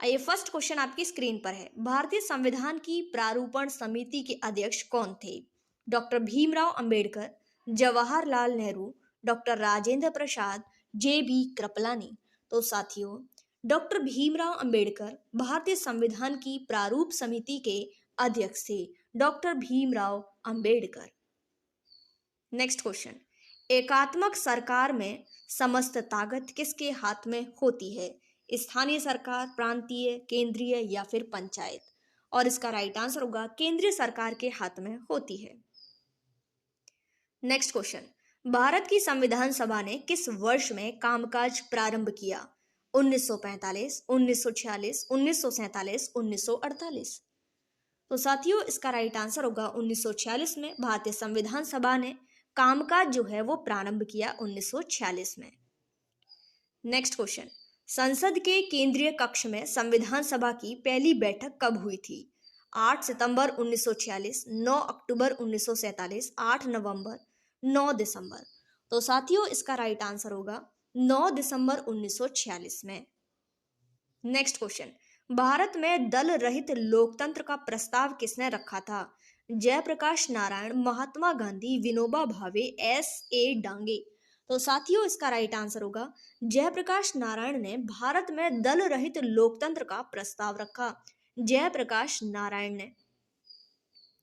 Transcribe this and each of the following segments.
आइए first question आपकी screen पर है। भारतीय संविधान की प्रारूपण समिति के अध्यक्ष कौन थे? डॉक्टर भीमराव अंबेडकर, जवाहरलाल नेहरू, डॉक्टर राजेंद्र प्रसाद, जे बी कृपलानी। तो साथियों, डॉक्टर भीमराव अंबेडकर भारतीय संविधान की प्रारूप समिति के अध्यक्ष थे। Doctor Bhimrao Ambedkar. Next question, एकात्मक सरकार में समस्त ताकत किसके हाथ में होती है? स्थानीय सरकार, प्रांतीय, केंद्रीय या फिर पंचायत? और इसका राइट आंसर होगा केंद्रीय सरकार के हाथ में होती है। नेक्स्ट क्वेश्चन, भारत की संविधान सभा ने किस वर्ष में कामकाज प्रारंभ किया? 1945, 1946, 1947, 1948। तो साथियों, इसका राइट आंसर होगा 1946 में भारतीय संविधान सभा ने कामकाज जो है वो प्रारंभ किया 1946 में। नेक्स्ट क्वेश्चन, संसद के केंद्रीय कक्ष में संविधान सभा की पहली बैठक कब हुई थी? 8 सितंबर 1946, 9 अक्टूबर 1947, 8 नवंबर, 9 दिसंबर। तो साथियों, इसका राइट आंसर होगा 9 दिसंबर 1946 में। नेक्स्ट क्वेश्चन, भारत में दल रहित लोकतंत्र का प्रस्ताव किसने रखा था? Jayaprakash Narayan, Mahatma Gandhi, Vinoba Bhave, S A Dange. तो साथियों, इसका राइट आंसर होगा जयप्रकाश नारायण ने भारत में दल रहित लोकतंत्र का प्रस्ताव रखा। जयप्रकाश नारायण ने।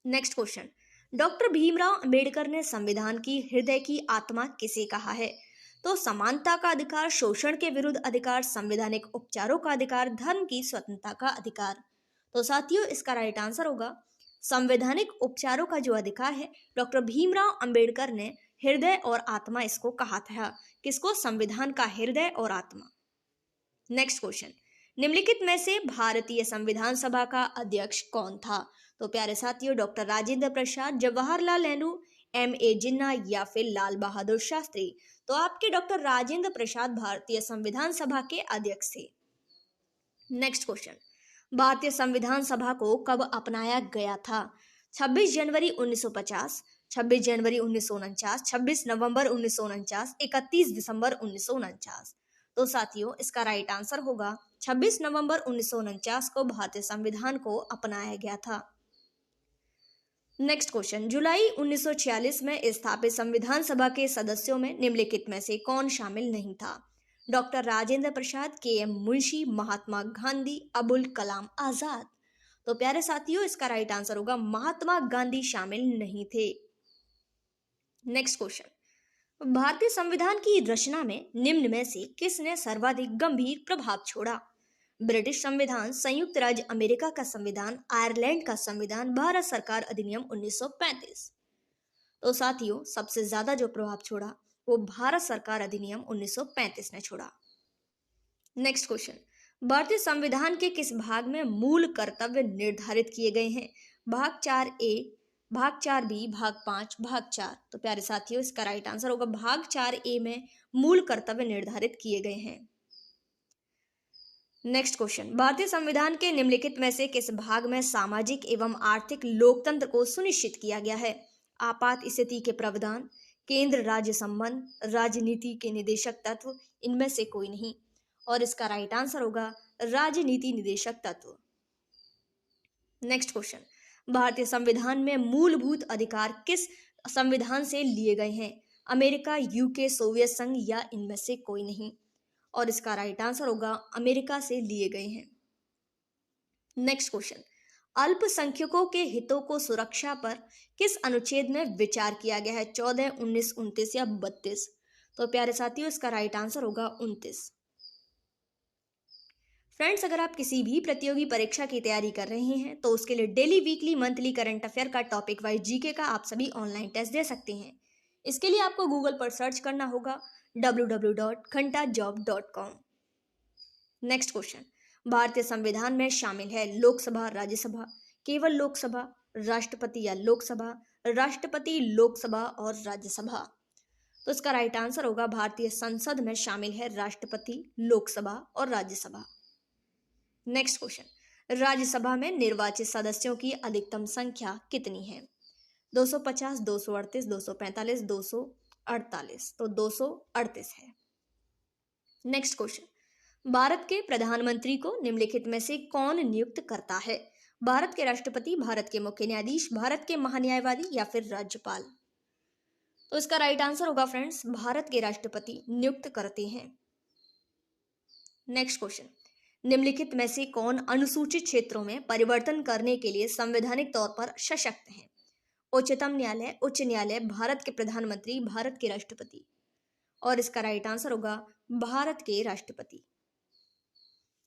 Next question, doctor Bhimrao Ambedkar ने संविधान की हृदय की आत्मा किसे कहा है? तो समानता का अधिकार, शोषण के विरुद्ध अधिकार, संवैधानिक उपचारों का अधिकार, धर्म की स्वतंत्रता का अधिकार। तो साथियों, इसका राइट आंसर होगा संवैधानिक उपचारों का जो अधिकार है, डॉक्टर भीमराव अंबेडकर ने हृदय और आत्मा इसको कहा था। किसको? संविधान का हृदय और आत्मा। नेक्स्ट क्वेश्चन, निम्नलिखित में से भारतीय संविधान सभा का अध्यक्ष कौन था? तो प्यारे साथियों, doctor Rajendra Prasad, Jawaharlal Nehru, M A Jinnah या फिर लाल बहादुर शास्त्री। तो आपके डॉक्टर राजेंद्र प्रसाद भारतीय संविधान सभा के अध्यक्ष थे। नेक्स्ट क्वेश्चन, भारतीय संविधान सभा को कब अपनाया गया था? 26 जनवरी 1950, 26 जनवरी 1949, 26 नवंबर 1949, 31 दिसंबर 1949। तो साथियों, इसका राइट आंसर होगा 26 नवंबर 1949 को भारतीय संविधान को अपनाया गया था। नेक्स्ट क्वेश्चन, जुलाई 1946 में स्थापित संविधान सभा के सदस्यों में निम्नलिखित में से कौन शामिल नहीं था? डॉक्टर राजेंद्र प्रसाद, के एम मुंशी, महात्मा गांधी, अबुल कलाम आजाद। तो प्यारे साथियों, इसका राइट आंसर होगा महात्मा गांधी शामिल नहीं थे। नेक्स्ट क्वेश्चन, भारतीय संविधान की रचना में निम्न में से किसने सर्वाधिक गंभीर प्रभाव छोड़ा? ब्रिटिश संविधान, संयुक्त राज्य अमेरिका का संविधान, आयरलैंड का संविधान, भारत सरकार अधिनियम 1935। तो साथियों, सबसे ज्यादा जो प्रभाव छोड़ा वो भारत सरकार अधिनियम 1935 ने छोड़ा। नेक्स्ट क्वेश्चन, भारतीय संविधान के किस भाग में मूल कर्तव्य निर्धारित किए गए हैं? भाग 4A, भाग 4B, भाग 5, भाग 4। तो प्यारे साथियों, इसका राइट आंसर होगा भाग 4A में मूल कर्तव्य निर्धारित किए गए हैं। नेक्स्ट क्वेश्चन, भारतीय संविधान के निम्नलिखित में से किस भाग में सामाजिक एवं आर्थिक लोकतंत्र को सुनिश्चित किया गया है? आपात स्थिति के प्रावधान, केंद्र राज्य संबंध, राजनीति के निदेशक तत्व, इनमें से कोई नहीं। और इसका राइट आंसर होगा राजनीति निदेशक तत्व। नेक्स्ट क्वेश्चन, भारतीय संविधान में मूलभूत अधिकार किस संविधान से लिए गए हैं? अमेरिका, यूके, सोवियत संघ या इनमें से कोई नहीं। और इसका राइट आंसर होगा अमेरिका से लिए गए हैं। नेक्स्ट क्वेश्चन, अल्पसंख्यकों के हितों को सुरक्षा पर किस अनुच्छेद में विचार किया गया है? 14, 19, 29 या 32। तो प्यारे साथियों, इसका राइट आंसर होगा 29। फ्रेंड्स, अगर आप किसी भी प्रतियोगी परीक्षा की तैयारी कर रहे हैं तो उसके लिए daily, weekly, monthly current affair का टॉपिक वाइज जीके का आप सभी ऑनलाइन टेस्ट दे सकते हैं। इसके लिए आपको गूगल पर सर्च करना होगा www.khantajob.com। नेक्स्ट क्वेश्चन, भारतीय संविधान में शामिल है लोकसभा, राज्यसभा, केवल लोकसभा, राष्ट्रपति या लोकसभा, राष्ट्रपति, लोकसभा और राज्यसभा। तो इसका राइट आंसर होगा भारतीय संसद में शामिल है राष्ट्रपति, लोकसभा और राज्यसभा। नेक्स्ट क्वेश्चन, राज्यसभा में निर्वाचित सदस्यों की अधिकतम संख्या कितनी है? 250, 238, 245, 248। तो 238 है। नेक्स्ट क्वेश्चन, भारत के प्रधानमंत्री को निम्नलिखित में से कौन नियुक्त करता है? भारत के राष्ट्रपति, भारत के मुख्य न्यायाधीश, भारत के महान्यायवादी या फिर राज्यपाल? तो इसका राइट आंसर होगा फ्रेंड्स, भारत के राष्ट्रपति नियुक्त करते हैं। नेक्स्ट क्वेश्चन, निम्नलिखित में से कौन अनुसूचित क्षेत्रों में परिवर्तन करने के लिए संवैधानिक तौर पर सशक्त है? उच्चतम न्यायालय, उच्च न्यायालय, भारत के प्रधानमंत्री, भारत के राष्ट्रपति? और इसका राइट आंसर होगा भारत के राष्ट्रपति।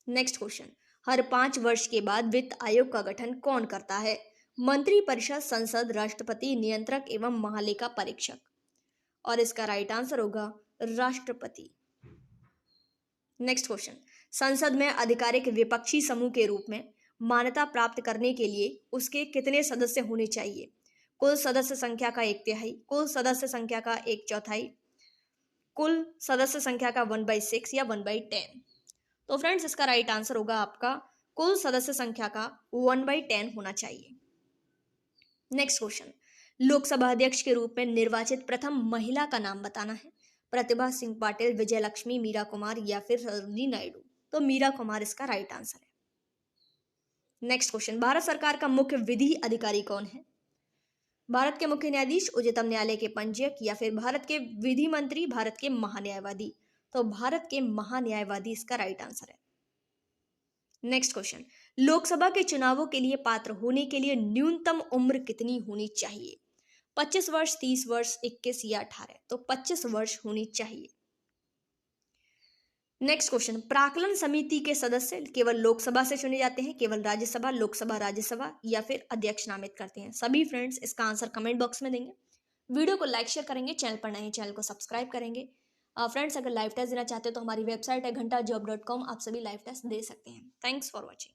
नेक्स्ट क्वेश्चन, हर 5 वर्ष के बाद वित्त आयोग का गठन कौन करता है? मंत्रिपरिषद, संसद, राष्ट्रपति, नियंत्रक एवं महालेखा परीक्षक? और इसका राइट आंसर होगा राष्ट्रपति। नेक्स्ट क्वेश्चन, संसद में आधिकारिक विपक्षी समूह के रूप में मान्यता प्राप्त करने के लिए उसके कितने सदस्य होने चाहिए? कुल सदस्य संख्या का 1/3, कुल सदस्य संख्या का 1/4, कुल सदस्य संख्या का 1/6 या 1/10? तो फ्रेंड्स इसका राइट आंसर होगा आपका कुल सदस्य संख्या का 1/10 होना चाहिए। नेक्स्ट क्वेश्चन, लोकसभा अध्यक्ष के रूप में निर्वाचित प्रथम महिला का नाम बताना है। प्रतिभा सिंह पाटिल, विजय लक्ष्मी, मीरा कुमार या फिर सरोजिनी नायडू? तो मीरा कुमार इसका राइट आंसर है। नेक्स्ट क्वेश्चन, भारत सरकार का मुख्य विधि अधिकारी कौन है? भारत के मुख्य न्यायाधीश, उच्चतम न्यायालय के पंजीयक या फिर भारत के विधि मंत्री, भारत के महान्यायवादी? तो भारत के महान्यायवादी इसका राइट आंसर है। नेक्स्ट क्वेश्चन, लोकसभा के चुनावों के लिए पात्र होने के लिए न्यूनतम उम्र कितनी होनी चाहिए? 25 वर्ष, 30 वर्ष, 21 या 18? तो 25 वर्ष होनी चाहिए। नेक्स्ट क्वेश्चन, प्राक्कलन समिति के सदस्य केवल लोकसभा से चुने जाते हैं, केवल राज्यसभा, लोकसभा, राज्यसभा या फिर अध्यक्ष नामित करते हैं? सभी फ्रेंड्स इसका आंसर कमेंट बॉक्स में देंगे। वीडियो को लाइक शेयर करेंगे, चैनल पर नए चैनल को सब्सक्राइब करेंगे। फ्रेंड्स अगर लाइव टेस्ट देना चाहते हो तो हमारी वेबसाइट है घंटाजॉब.com, आप सभी लाइव टेस्ट दे सकते हैं। Thanks for watching.